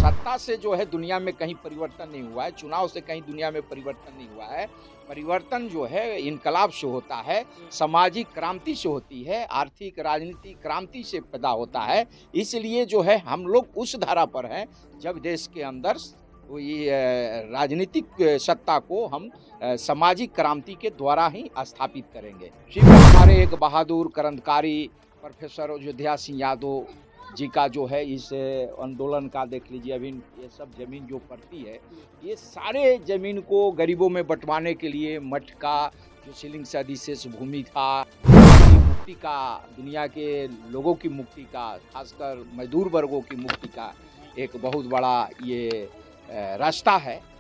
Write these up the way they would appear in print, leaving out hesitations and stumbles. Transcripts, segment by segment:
सत्ता से जो है दुनिया में कहीं परिवर्तन नहीं हुआ है, चुनाव से कहीं दुनिया में परिवर्तन नहीं हुआ है। परिवर्तन जो है इनकलाब से होता है, सामाजिक क्रांति से होती है, आर्थिक राजनीतिक क्रांति से पैदा होता है। इसलिए जो है हम लोग उस धारा पर हैं जब देश के अंदर ये राजनीतिक सत्ता को हम सामाजिक क्रांति के द्वारा ही स्थापित करेंगे। सिर्फ हमारे एक बहादुर क्रांतिकारी प्रोफेसर अयोध्या सिंह यादव जी का जो है इस आंदोलन का देख लीजिए। अभी ये सब जमीन जो पड़ती है, ये सारे जमीन को गरीबों में बंटवाने के लिए मठ का जो सीलिंग से अधिशेष भूमि था, मुक्ति का, दुनिया के लोगों की मुक्ति का, खासकर मजदूर वर्गों की मुक्ति का एक बहुत बड़ा ये रास्ता है।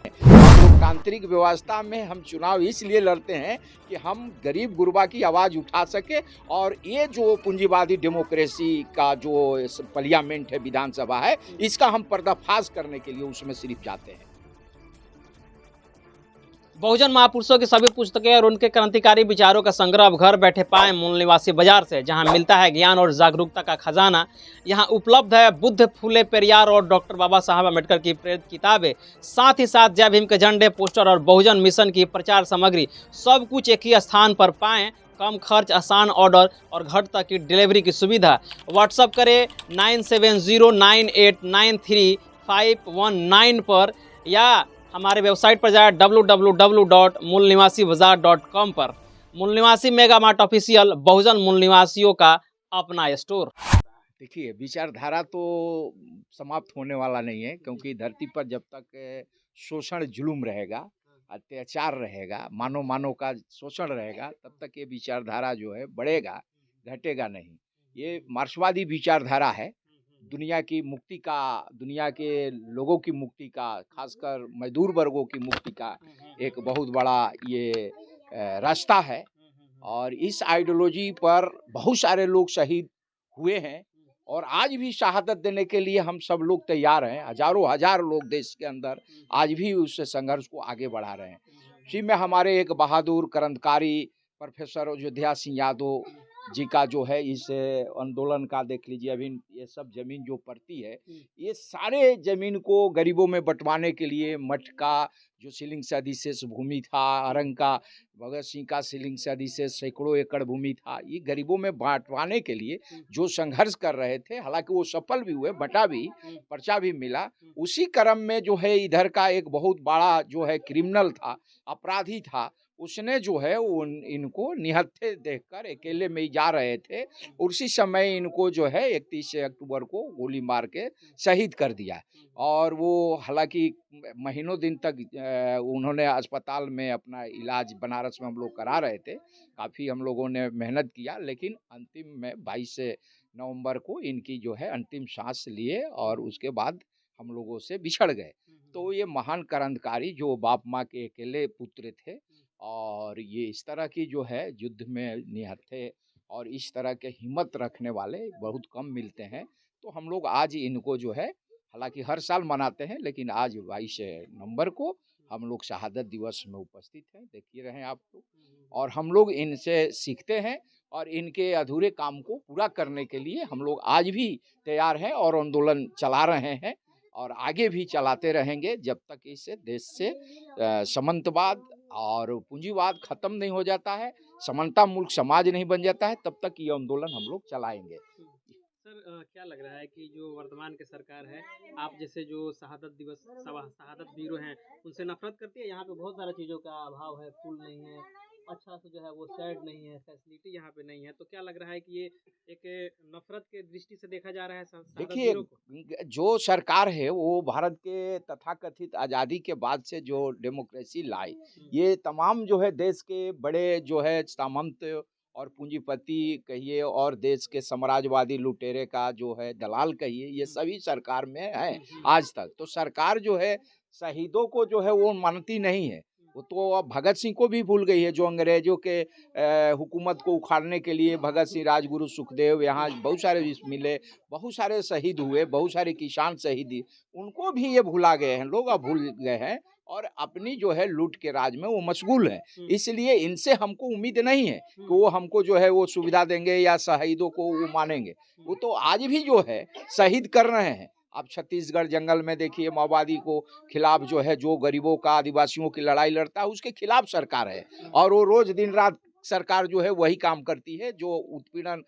लोकतांत्रिक व्यवस्था में हम चुनाव इसलिए लड़ते हैं कि हम गरीब गुरबा की आवाज़ उठा सके, और ये जो पूंजीवादी डेमोक्रेसी का जो पार्लियामेंट है, विधानसभा है, इसका हम पर्दाफाश करने के लिए उसमें सिर्फ जाते हैं। बहुजन महापुरुषों की सभी पुस्तकें और उनके क्रांतिकारी विचारों का संग्रह अब घर बैठे पाएं मूल निवासी बाजार से, जहां मिलता है ज्ञान और जागरूकता का खजाना। यहां उपलब्ध है बुद्ध, फूले, पेरियार और डॉक्टर बाबा साहब अम्बेडकर की प्रेरित किताबें, साथ ही साथ जय भीम के झंडे, पोस्टर और बहुजन मिशन की प्रचार सामग्री। सब कुछ एक ही स्थान पर पाएं। कम खर्च, आसान ऑर्डर और घर तक की डिलीवरी की सुविधा। व्हाट्सअप करें 9709893519 पर, या हमारे वेबसाइट पर जाए www.मूलनिवासीबाजार.com पर। मूल निवासी मेगा मार्ट ऑफिशियल, बहुजन मूल निवासियों का अपना स्टोर। देखिए, विचारधारा तो समाप्त होने वाला नहीं है, क्योंकि धरती पर जब तक शोषण जुल्म रहेगा, अत्याचार रहेगा, मानव का शोषण रहेगा, तब तक ये विचारधारा जो है बढ़ेगा, घटेगा नहीं। ये मार्क्सवादी विचारधारा है। दुनिया की मुक्ति का, दुनिया के लोगों की मुक्ति का, खासकर मजदूर वर्गों की मुक्ति का एक बहुत बड़ा ये रास्ता है। और इस आइडियोलॉजी पर बहुत सारे लोग शहीद हुए हैं, और आज भी शहादत देने के लिए हम सब लोग तैयार हैं। हजारों हजार लोग देश के अंदर आज भी उस संघर्ष को आगे बढ़ा रहे हैं। इसी में हमारे एक बहादुर क्रांतिकारी प्रोफेसर अयोध्या सिंह यादव जी का जो है इस आंदोलन का देख लीजिए। अभी ये सब जमीन जो पड़ती है, ये सारे जमीन को गरीबों में बंटवाने के लिए मठ का जो सीलिंग से अधिशेष भूमि था, अरंग का भगत सिंह का सीलिंग से अधिशेष सैकड़ों एकड़ भूमि था, ये गरीबों में बांटवाने के लिए जो संघर्ष कर रहे थे। हालांकि वो सफल भी हुए, बटा भी, पर्चा भी मिला। उसी क्रम में जो है इधर का एक बहुत बड़ा जो है क्रिमिनल था, अपराधी था, उसने जो है इनको निहत्थे देखकर अकेले में जा रहे थे, उसी समय इनको जो है 31 अक्टूबर को गोली मार के शहीद कर दिया। और वो हालांकि महीनों दिन तक उन्होंने अस्पताल में अपना इलाज बनारस में हम लोग करा रहे थे। काफ़ी हम लोगों ने मेहनत किया, लेकिन अंतिम में 22 नवंबर को इनकी जो है अंतिम सांस लिए, और उसके बाद हम लोगों से बिछड़ गए। तो ये महान क्रांतिकारी जो बाप माँ के अकेले पुत्र थे, और ये इस तरह की जो है युद्ध में निहत्थे और इस तरह के हिम्मत रखने वाले बहुत कम मिलते हैं। तो हम लोग आज इनको जो है, हालांकि हर साल मनाते हैं, लेकिन आज 22 नवंबर को हम लोग शहादत दिवस में उपस्थित हैं, देखिए रहे आप लोग। और हम लोग इनसे सीखते हैं, और इनके अधूरे काम को पूरा करने के लिए हम लोग आज भी तैयार हैं और आंदोलन चला रहे हैं, और आगे भी चलाते रहेंगे जब तक इस देश से सामंतवाद और पूंजीवाद खत्म नहीं हो जाता है, समानता मुल्क समाज नहीं बन जाता है, तब तक ये आंदोलन हम लोग चलाएंगे। सर, क्या लग रहा है कि जो वर्तमान की सरकार है, आप जैसे जो शहादत वीरों हैं, उनसे नफरत करती है? यहाँ पे बहुत सारी चीज़ों का अभाव है, फूल नहीं है, अच्छा से जो है वो शेड नहीं है, फैसिलिटी यहाँ पे नहीं है, तो क्या लग रहा है कि ये एक नफरत के दृष्टि से देखा जा रहा है शहादत देखिए, वीरों को? जो सरकार है वो भारत के तथाकथित आज़ादी के बाद से जो डेमोक्रेसी लाई, ये तमाम जो है देश के बड़े जो है सामंत और पूंजीपति कहिए, और देश के साम्राज्यवादी लुटेरे का जो है दलाल कहिए, ये सभी सरकार में है आज तक। तो सरकार जो है शहीदों को जो है वो मानती नहीं है। वो तो अब भगत सिंह को भी भूल गई है, जो अंग्रेजों के हुकूमत को उखाड़ने के लिए भगत सिंह, राजगुरु, सुखदेव, यहाँ बहुत सारे मिले, बहुत सारे शहीद हुए, बहुत सारे किसान शहीद, उनको भी ये भुला गए हैं लोग, अब भूल गए हैं, और अपनी जो है लूट के राज में वो मशगूल है। इसलिए इनसे हमको उम्मीद नहीं है कि वो हमको जो है वो सुविधा देंगे या शहीदों को वो मानेंगे। वो तो आज भी जो है शहीद कर रहे हैं। आप छत्तीसगढ़ जंगल में देखिए, माओवादी को खिलाफ जो है, जो गरीबों का, आदिवासियों की लड़ाई लड़ता है, उसके खिलाफ सरकार है। और वो रोज दिन रात सरकार जो है वही काम करती है, जो उत्पीड़न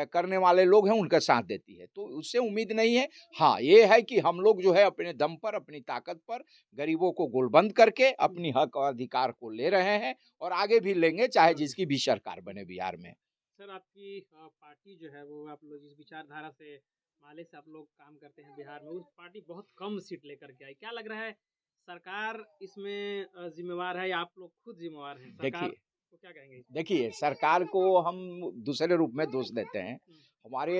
करने वाले लोग हैं उनका साथ देती है। तो उससे उम्मीद नहीं है। हाँ, ये है कि हम लोग जो है अपने दम पर, अपनी ताकत पर गरीबों को गोलबंद करके अपनी हक और अधिकार को ले रहे हैं और आगे भी लेंगे, चाहे जिसकी भी सरकार बने बिहार में। सर, आपकी पार्टी जो है वो, आप लोग जिस विचारधारा से, माले से आप लोग काम करते हैं बिहार में, उस पार्टी बहुत कम सीट लेकर के आई। क्या लग रहा है, सरकार इसमें जिम्मेवार है या आप लोग खुद जिम्मेवार हैं? सरकार देखिए को क्या कहेंगे? देखिए, सरकार को हम दूसरे रूप में दोष देते हैं। हमारे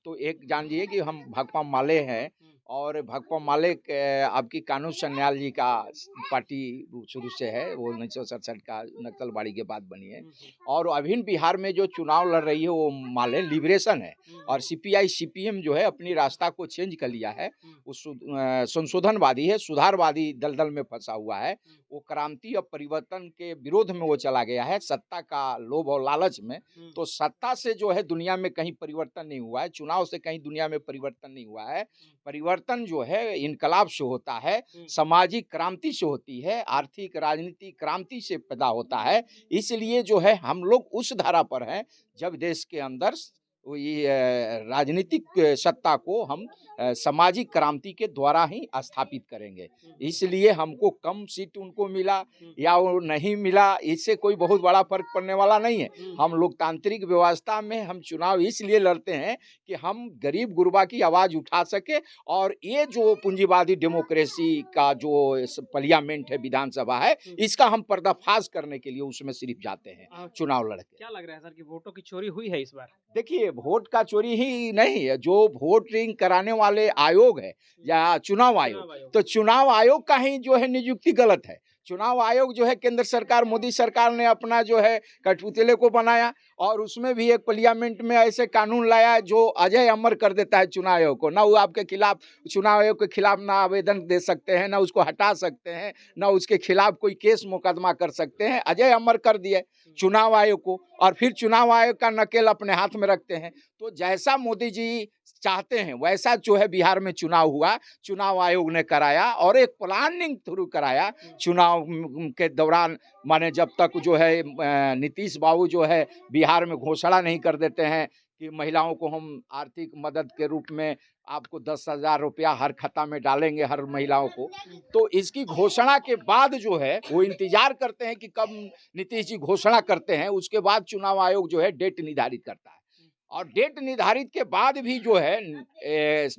तो एक जानिए कि हम भाकपा माले हैं और भाकपा माले के आपकी कानून सन्याल जी का पार्टी शुरू से है, वो 1967 का नक्सलबाड़ी के बाद बनी है। और अभिन्न बिहार में जो चुनाव लड़ रही है वो माले लिबरेशन है। और सीपीआई सीपीएम जो है अपनी रास्ता को चेंज कर लिया है, वो संशोधनवादी है, सुधारवादी दलदल में फंसा हुआ है। वो क्रांति और परिवर्तन के विरोध में वो चला गया है, सत्ता का लोभ और लालच में। तो सत्ता से जो है दुनिया में कहीं परिवर्तन नहीं हुआ है, चुनाव से कहीं दुनिया में परिवर्तन नहीं हुआ है। परिवर्तन जो है इनकलाब से होता है, सामाजिक क्रांति से होती है, आर्थिक राजनीतिक क्रांति से पैदा होता है। इसलिए जो है हम लोग उस धारा पर हैं जब देश के अंदर ये राजनीतिक सत्ता को हम सामाजिक क्रांति के द्वारा ही स्थापित करेंगे। इसलिए हमको कम सीट उनको मिला या वो नहीं मिला, इससे कोई बहुत बड़ा फर्क पड़ने वाला नहीं है। हम लोकतांत्रिक व्यवस्था में हम चुनाव इसलिए लड़ते हैं कि हम गरीब गुरबा की आवाज़ उठा सके। और ये जो पूंजीवादी डेमोक्रेसी का जो पार्लियामेंट है, विधानसभा है, इसका हम पर्दाफाश करने के लिए उसमें सिर्फ जाते हैं चुनाव लड़के। क्या लग रहा है सर कि वोटों की चोरी हुई है इस बार? देखिए, वोट का चोरी ही नहीं है, जो वोटिंग कराने वाले आयोग है या चुनाव आयोग, तो चुनाव आयोग का ही जो है नियुक्ति गलत है। चुनाव आयोग जो है केंद्र सरकार, मोदी सरकार ने अपना जो है कठपुतले को बनाया और उसमें भी एक पार्लियामेंट में ऐसे कानून लाया जो अजय अमर कर देता है चुनाव आयोग को। ना वो आपके खिलाफ, चुनाव आयोग के खिलाफ ना आवेदन दे सकते हैं, ना उसको हटा सकते हैं, ना उसके खिलाफ कोई केस मुकदमा कर सकते हैं। अजय अमर कर दिए चुनाव आयोग को और फिर चुनाव आयोग का नकेल अपने हाथ में रखते हैं। तो जैसा मोदी जी चाहते हैं वैसा जो है बिहार में चुनाव हुआ, चुनाव आयोग ने कराया और एक प्लानिंग थ्रू कराया। चुनाव के दौरान माने जब तक जो है नीतीश बाबू जो है बिहार में घोषणा नहीं कर देते हैं कि महिलाओं को हम आर्थिक मदद के रूप में आपको 10,000 रुपया हर खाता में डालेंगे हर महिलाओं को, तो इसकी घोषणा के बाद जो है वो इंतजार करते हैं कि कब नीतीश जी घोषणा करते हैं। उसके बाद चुनाव आयोग जो है डेट निर्धारित करता है और डेट निर्धारित के बाद भी जो है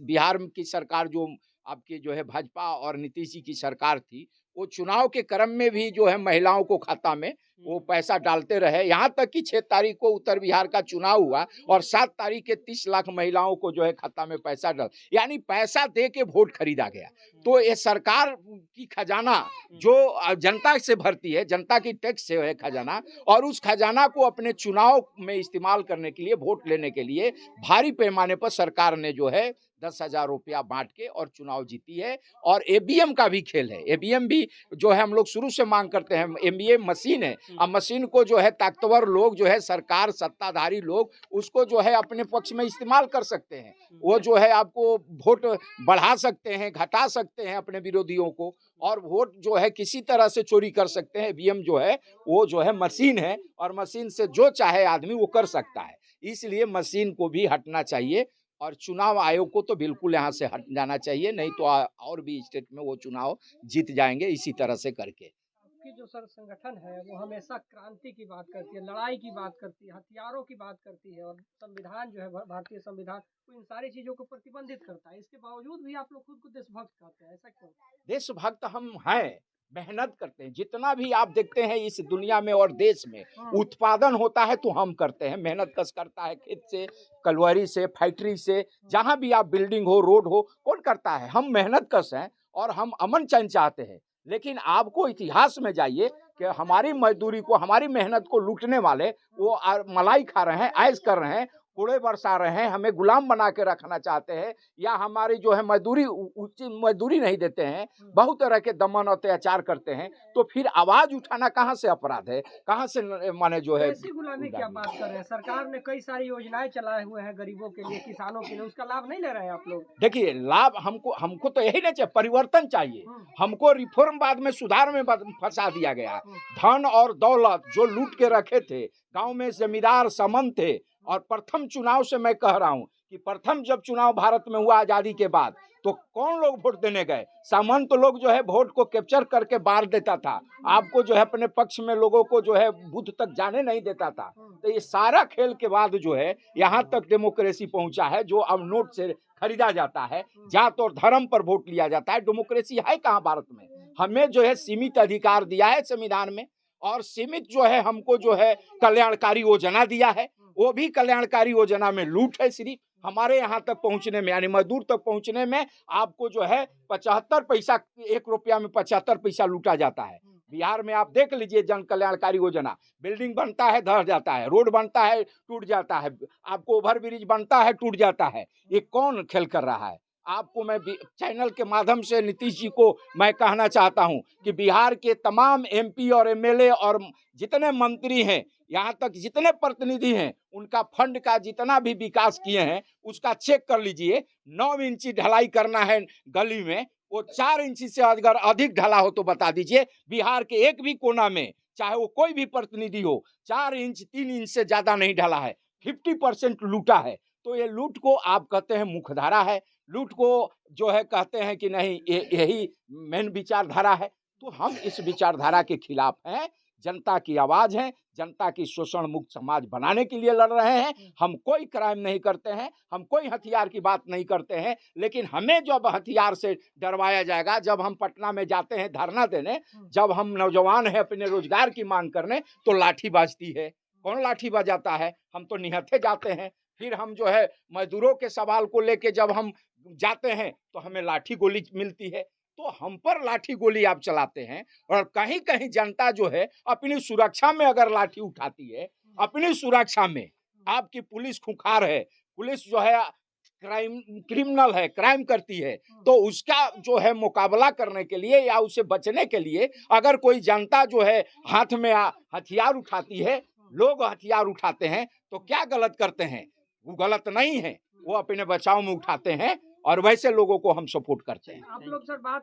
बिहार की सरकार जो आपकी जो है भाजपा और नीतीश जी की सरकार थी, वो चुनाव के क्रम में भी जो है महिलाओं को खाता में वो पैसा डालते रहे। यहाँ तक कि 6 तारीख को उत्तर बिहार का चुनाव हुआ और 7 तारीख के 30 लाख महिलाओं को जो है खाता में पैसा डाल, यानी पैसा दे के वोट खरीदा गया। तो ये सरकार की खजाना जो जनता से भरती है, जनता की टैक्स से है खजाना, और उस खजाना को अपने चुनाव में इस्तेमाल करने के लिए, वोट लेने के लिए भारी पैमाने पर सरकार ने जो है 10,000 रुपया बांट के और चुनाव जीती है। और ईवीएम का भी खेल है। ईवीएम भी जो है हम लोग शुरू से मांग करते हैं, ईवीएम मशीन है, अब मशीन को जो है ताकतवर लोग जो है सरकार, सत्ताधारी लोग उसको जो है अपने पक्ष में इस्तेमाल कर सकते हैं। वो जो है आपको वोट बढ़ा सकते हैं, घटा सकते हैं अपने विरोधियों को, और वोट जो है किसी तरह से चोरी कर सकते हैं। ईवीएम जो है वो जो है मशीन है और मशीन से जो चाहे आदमी वो कर सकता है। इसलिए मशीन को भी हटना चाहिए और चुनाव आयोग को तो बिल्कुल यहाँ से हट जाना चाहिए, नहीं तो और भी स्टेट में वो चुनाव जीत जाएंगे इसी तरह से करके। आपकी जो सर संगठन है वो हमेशा क्रांति की बात करती है, लड़ाई की बात करती है, हथियारों की बात करती है, और संविधान जो है भारतीय संविधान वो इन सारी चीजों को प्रतिबंधित करता है। इसके बावजूद भी आप लोग खुद को देशभक्त कहते हैं, ऐसा क्यों? देशभक्त हम हैं, मेहनत करते हैं। जितना भी आप देखते हैं इस दुनिया में और देश में उत्पादन होता है तो हम करते हैं। मेहनत कस करता है, खेत से, कलवरी से, फैक्ट्री से, जहाँ भी आप बिल्डिंग हो, रोड हो, कौन करता है? हम मेहनत कस हैं और हम अमन चैन चाहते हैं। लेकिन आपको इतिहास में जाइए कि हमारी मजदूरी को, हमारी मेहनत को लूटने वाले वो मलाई खा रहे हैं, ऐश कर रहे हैं। कोड़े बरसा रहे हैं, हमें गुलाम बना के रखना चाहते हैं, या हमारी जो है मजदूरी उचित मजदूरी नहीं देते हैं, बहुत तरह के दमन अत्याचार करते हैं, तो फिर आवाज उठाना कहाँ से अपराध है, कहाँ से माने जो है। ऐसी गुलामी क्या बात कर रहे हैं? सरकार ने कई सारी योजनाएं चलाए हुए हैं गरीबों के लिए, किसानों के लिए, उसका लाभ नहीं ले रहे हैं आप लोग? देखिए, लाभ हमको तो यही नहीं चाहिए, परिवर्तन चाहिए हमको। रिफॉर्म बाद में सुधार में फंसा दिया गया। धन और दौलत जो लूट के रखे थे, गांव में जमींदार सामंत थे, और प्रथम चुनाव से मैं कह रहा हूं कि प्रथम जब चुनाव भारत में हुआ आजादी के बाद, तो कौन लोग वोट देने गए? सामंत लोग जो है वोट को कैप्चर करके बाहर देता था, आपको जो है अपने पक्ष में लोगों को जो है बूथ तक जाने नहीं देता था। तो ये सारा खेल के बाद जो है यहाँ तक डेमोक्रेसी पहुंचा है, जो अब नोट से खरीदा जाता है, जात और धर्म पर वोट लिया जाता है। डेमोक्रेसी है कहाँ भारत में? हमें जो है सीमित अधिकार दिया है संविधान में, और सीमित जो है हमको जो है कल्याणकारी योजना दिया है, वो भी कल्याणकारी योजना में लूट है। सिर्फ हमारे यहाँ तक पहुँचने में, यानी मजदूर तक पहुँचने में आपको जो है 75 पैसा, 1 रुपया में 75 पैसा लूटा जाता है। बिहार में आप देख लीजिए जन कल्याणकारी योजना, बिल्डिंग बनता है धस जाता है, रोड बनता है टूट जाता है, आपको ओवर ब्रिज बनता है टूट जाता है। ये कौन खेल कर रहा है? आपको मैं चैनल के माध्यम से नीतीश जी को मैं कहना चाहता हूं कि बिहार के तमाम MP और MLA और जितने मंत्री हैं, यहाँ तक जितने प्रतिनिधि हैं, उनका फंड का जितना भी विकास किए हैं उसका चेक कर लीजिए। 9 इंची ढलाई करना है गली में, वो 4 इंची से अगर अधिक ढला हो तो बता दीजिए। बिहार के एक भी कोना में, चाहे वो कोई भी प्रतिनिधि हो, 4 इंच 3 इंच से ज्यादा नहीं ढला है। 50% लूटा है। तो ये लूट को आप कहते हैं मुख्यधारा है, लूट को जो है कहते हैं कि नहीं यही मेन विचारधारा है। तो हम इस विचारधारा के खिलाफ हैं, जनता की आवाज है, जनता की शोषण मुक्त समाज बनाने के लिए लड़ रहे हैं। हम कोई क्राइम नहीं करते हैं, हम कोई हथियार की बात नहीं करते हैं, लेकिन हमें जब हथियार से डरवाया जाएगा, जब हम पटना में जाते हैं धरना देने, जब हम नौजवान हैं अपने रोजगार की मांग करने, तो लाठी बाजती है। कौन लाठी बजाता है? हम तो निहत्थे जाते हैं। फिर हम जो है मजदूरों के सवाल को लेके जब हम जाते हैं तो हमें लाठी गोली मिलती है। तो हम पर लाठी गोली आप चलाते हैं, और कहीं कहीं जनता जो है अपनी सुरक्षा में अगर लाठी उठाती है, अपनी सुरक्षा में, आपकी पुलिस खुंखार है, पुलिस जो है क्रिमिनल है, क्राइम करती है, तो उसका जो है मुकाबला करने के लिए या उसे बचने के लिए अगर कोई जनता जो है हाथ में हथियार उठाती है, लोग हथियार उठाते हैं, तो क्या गलत करते हैं? वो गलत नहीं है, वो अपने बचाव में उठाते हैं, और वैसे लोगों को हम सपोर्ट करते हैं। आप लोग सर बात